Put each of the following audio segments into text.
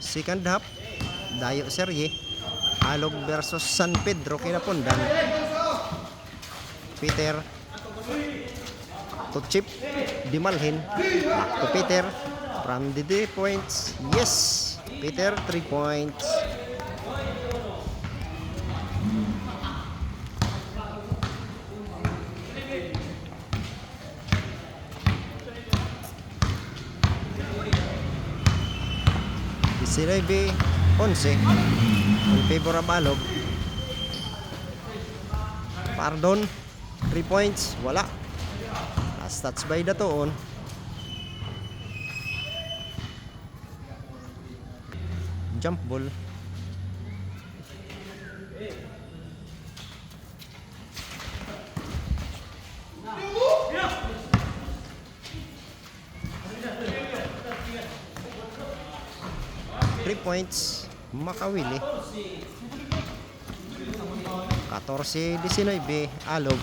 Second half, Dayo Serye. Alog versus San Pedro Kinapundan. Peter to Chip Dimalhin. Back to Peter from the 3 points. Yes, Peter 3 points. Sinabi 11 in favor of Alog. Pardon, 3 points, wala. Last touch by Datoon. Jump ball. Points Makawili 14-19 Alog.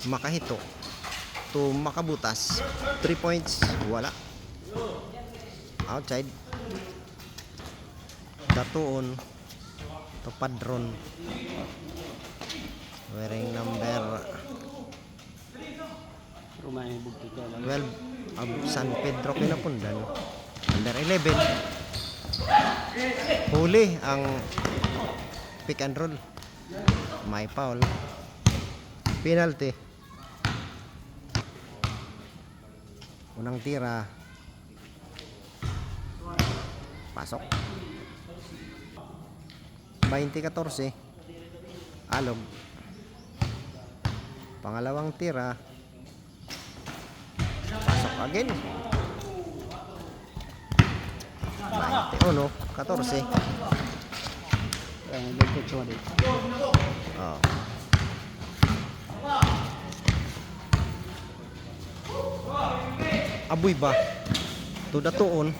Makahito to Makabutas 3 points, wala. Outside Datuon to Padron wearing number 12 of San Pedro Kinapundan. Under 11. Huli ang pick and roll. May foul. Penalty. Unang tira. Pasok. 20-14. Alog. Pangalawang tira. Again 21-14. Oh. Aboy ba to Datoon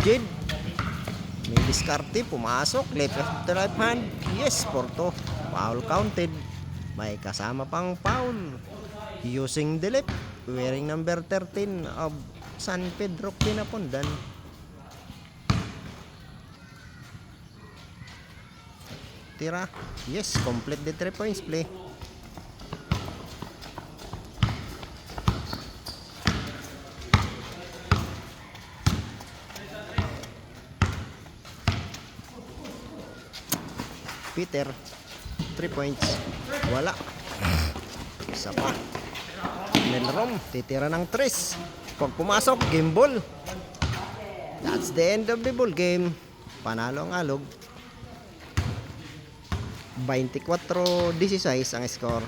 Jade. May diskarte, pumasok left hand. Yes, Porto. Foul counted. May kasama pang foul using the left, wearing number 13 of San Pedro Kinapundan. Tira. Yes, complete the 3 points play. Peter 3 points, wala. Isa pa. Nelrom, titira ng 3. Pag pumasok, game ball. That's the end of the ball game. Panalo ang Alog. 24-16 ang score.